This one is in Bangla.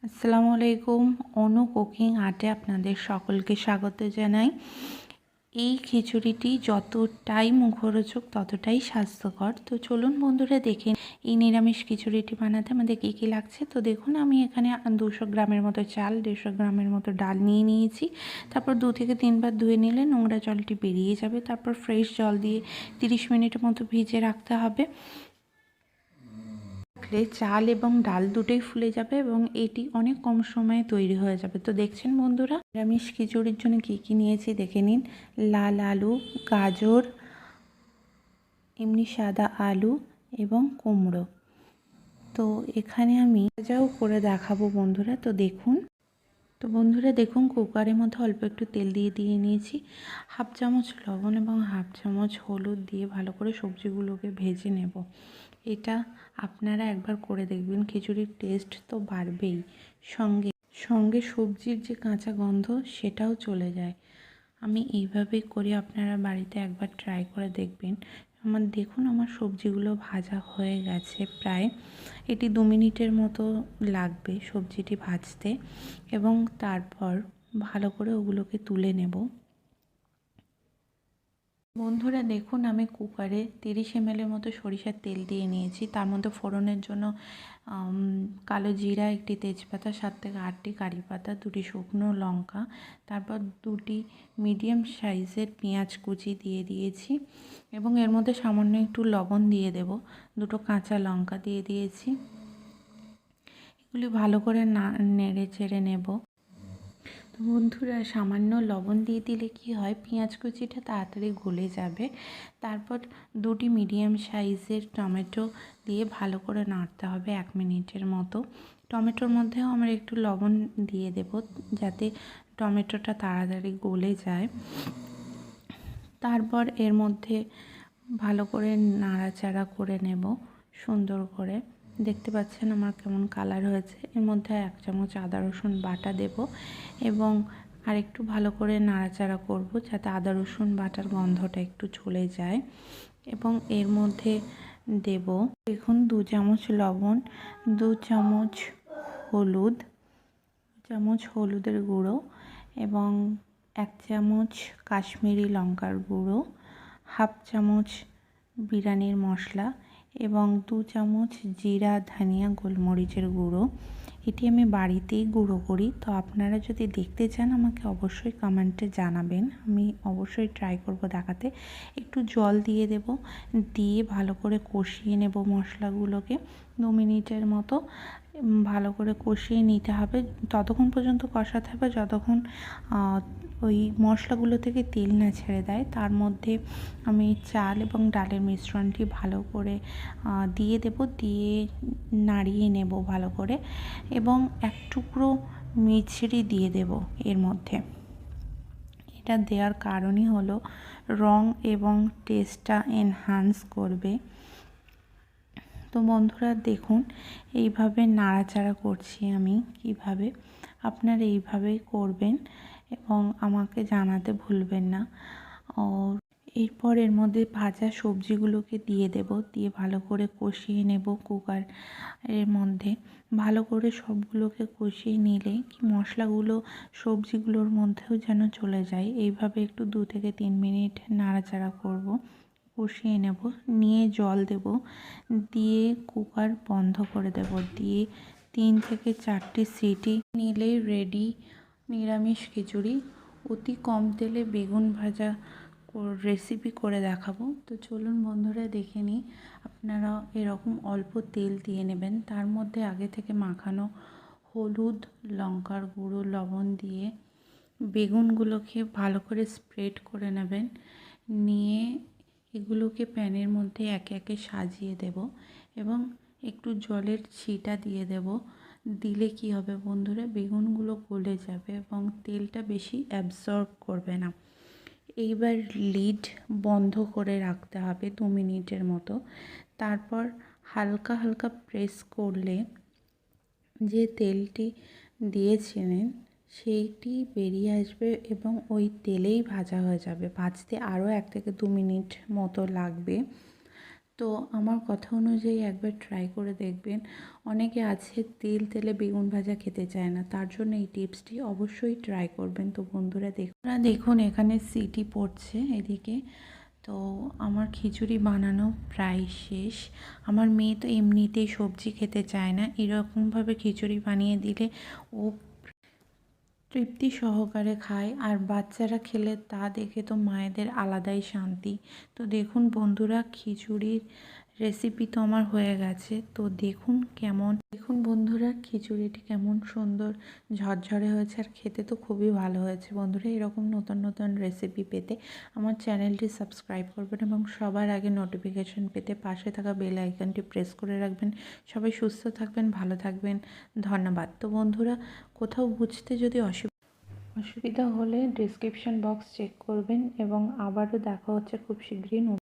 আসসালামু আলাইকুম। অনু কুকিং আর্টে আপনাদের সকলকে স্বাগত জানাই। এই খিচুড়িটি যতটাই মুখরোচক ততটাই স্বাস্থ্যকর। তো চলুন বন্ধুরা দেখে এই নিরামিষ খিচুড়িটি বানাতে আমাদের কী কী লাগছে। তো দেখুন, আমি এখানে 200 গ্রামের মতো চাল, 150 গ্রামের মতো ডাল নিয়ে নিয়েছি। তারপর 2 থেকে 3 বার ধুয়ে নিলে নোংরা জলটি বেরিয়ে যাবে। তারপর ফ্রেশ জল দিয়ে 30 মিনিটের মতো ভিজিয়ে রাখতে হবে। চাল এবং ডাল দুটোই ফুলে যাবে এবং এটি অনেক কম সময়ে তৈরি হয়ে যাবে। তো দেখছেন বন্ধুরা, নিরামিষ খিচুড়ির জন্য কী কী নিয়েছি দেখে নিন। লাল আলু, গাজর, এমনি সাদা আলু এবং কুমড়ো। তো এখানে আমি ভাজাও করে দেখাবো বন্ধুরা। তো বন্ধুরা দেখুন, কুকারের মধ্যে অল্প একটু তেল দিয়ে নিয়েছি। হাফ চামচ লবণ এবং হাফ চামচ হলুদ দিয়ে ভালো করে সবজিগুলোকে ভেজে নেব। এটা আপনারা একবার করে দেখবেন, খিচুড়ির টেস্ট তো বাড়বেই, সঙ্গে সঙ্গে সবজির যে কাঁচা গন্ধ সেটাও চলে যায়। আমি এইভাবেই করি, আপনারা বাড়িতে একবার ট্রাই করে দেখবেন। দেখুন আমার সবজিগুলো ভাজা হয়ে গেছে প্রায়। এটি 2 মিনিটের মতো লাগবে সবজিটি ভাজতে এবং তারপর ভালো করে ওগুলোকে তুলে নেব। বন্ধুরা দেখুন, আমি কুকারে 30 ml মতো সরিষার তেল দিয়ে নিয়েছি। তার মধ্যে ফোড়নের জন্য কালো জিরা, একটি তেজপাতা, 7 থেকে 8টি কারি পাতা, 2টি শুকনো লঙ্কা, তারপর 2টি মিডিয়াম সাইজের পেঁয়াজ কুচি দিয়ে দিয়েছি এবং এর মধ্যে সামান্য একটু লবণ দিয়ে দেব। 2টো কাঁচা লঙ্কা দিয়ে দিয়েছি। এগুলি ভালো করে নেড়ে চেড়ে নেব। তো বন্ধুরা, সামান্য লবণ দিয়ে দিলে কি হয়, পেঁয়াজ কুচিটা তাড়াতাড়ি গলে যাবে। তারপর 2টি মিডিয়াম সাইজের টমেটো দিয়ে ভালো করে নাড়তে হবে 1 মিনিটের মতো। টমেটোর মধ্যেও আমরা একটু লবণ দিয়ে দেব যাতে টমেটোটা তাড়াতাড়ি গলে যায়। তারপর এর মধ্যে ভালো করে নাড়াচাড়া করে নেব সুন্দর করে। দেখতে পাচ্ছেন আমার কেমন কালার হয়েছে। এর মধ্যে 1 চামচ আদা রসুন বাটা দেব এবং আরেকটু ভালো করে নাড়াচাড়া করব যাতে আদা রসুন বাটার গন্ধটা একটু চলে যায়। এবং এর মধ্যে দেব দেখুন 2 চামচ লবণ, 2 চামচ হলুদ, হলুদের গুঁড়ো এবং 1 চামচ কাশ্মীরি লঙ্কার গুঁড়ো, হাফ চামচ বিরিয়ানির মশলা এবং 2 চামচ জিরা, ধনিয়া, গোলমরিচের গুঁড়ো। এটি আমি বাড়িতেই গুঁড়ো করি। তো আপনারা যদি দেখতে চান আমাকে অবশ্যই কমেন্টে জানাবেন, আমি অবশ্যই ট্রাই করব দেখাতে। একটু জল দিয়ে দেব, দিয়ে ভালো করে কষিয়ে নেব মশলাগুলোকে 2 মিনিটের মতো। ভালো করে কষিয়ে নিতে হবে, ততক্ষণ পর্যন্ত কষাতে হবে যতক্ষণ ওই মশলাগুলো থেকে তেল না ছেড়ে দেয়। তার মধ্যে আমি চাল এবং ডালের মিশ্রণটি ভালো করে দিয়ে দেব, দিয়ে নাড়িয়ে নেব ভালো করে এবং 1 টুকরো মিছরি দিয়ে দেব এর মধ্যে। এটা দেওয়ার কারণই হলো রং এবং টেস্টটা এনহান্স করবে। তো বন্ধুরা দেখুন, এইভাবে নাড়াচাড়া করছি আমি কিভাবে। আপনারা এইভাবেই করবেন এবং আমাকে জানাতে ভুলবেন না। এরপর এর মধ্যে ভাজা সবজিগুলোকে দিয়ে দেব, দিয়ে ভালো করে কষিয়ে নেব। কুকার এর মধ্যে ভালো করে সবগুলোকে কষিয়ে নিলে কি মশলাগুলো সবজিগুলোর মধ্যেও যেন চলে যায়। এইভাবে একটু 2 থেকে 3 মিনিট নাড়াচাড়া করব, কষিয়ে নেব, নিয়ে জল দেব, দিয়ে কুকার বন্ধ করে দেব, দিয়ে 3 থেকে 4টি সিটি নিলেই রেডি নিরামিষ খিচুড়ি। অতি কম তেলে বেগুন ভাজা রেসিপি করে দেখাবো। তো চলুন বন্ধুরা দেখে নিই। আপনারা এরকম অল্প তেল দিয়ে নেবেন, তার মধ্যে আগে থেকে মাখানো হলুদ, লঙ্কার গুঁড়ো, লবণ দিয়ে বেগুনগুলোকে ভালো করে স্প্রেড করে নেবেন। নিয়ে এগুলোকে প্যানের মধ্যে একে একে সাজিয়ে দেব এবং একটু জলের ছিটা দিয়ে দেব। দিলে কি হবে বন্ধুরা, বেগুনগুলো গলে যাবে এবং তেলটা বেশি অ্যাবজর্ব করবে না। এইবার লিড বন্ধ করে রাখতে হবে 2 মিনিটের মতো। তারপর হালকা হালকা প্রেস করলে যে তেলটি দিয়েছিলেন সেইটি বেরিয়ে আসবে এবং ওই তেলেই ভাজা হয়ে যাবে। ভাজতে আরও 1 থেকে 2 মিনিট মতো লাগবে। তো তো আমার কথা অনুযায়ী একবার ট্রাই করে দেখবেন। অনেকে আছে তেলে বেগুন ভাজা খেতে চায় না, তার জন্য এই টিপসটি অবশ্যই ট্রাই করবেন। তো বন্ধুরা দেখুন এখানে সিটি পড়ছে এদিকে। তো আমার খিচুড়ি বানানো প্রায় শেষ। আমার মেয়ে তো এমনিতেই সবজি খেতে চায় না, এরকমভাবে খিচুড়ি বানিয়ে দিলে ও তৃপ্তি সহকারে খায়, আর বাচ্চারা খেলে তা দেখে তো মায়েদের আলাদাই শান্তি। তো দেখুন বন্ধুরা, খিচুড়ির রেসিপি তো আমার হয়ে গেছে। তো দেখুন বন্ধুরা খিচুড়িটি কেমন সুন্দর ঝরঝরে হয়েছে, আর খেতে তো খুবই ভালো হয়েছে। বন্ধুরা, এরকম নতুন নতুন রেসিপি পেতে আমার চ্যানেলটি সাবস্ক্রাইব করবেন এবং সবার আগে নোটিফিকেশন পেতে পাশে থাকা বেল আইকনটি প্রেস করে রাখবেন। সবাই সুস্থ থাকবেন, ভালো থাকবেন। ধন্যবাদ। তো বন্ধুরা, কোথাও বুঝতে যদি অসুবিধা হলে ডেসক্রিপশন বক্স চেক করবেন, এবং আবারও দেখা হচ্ছে খুব শীঘ্রই।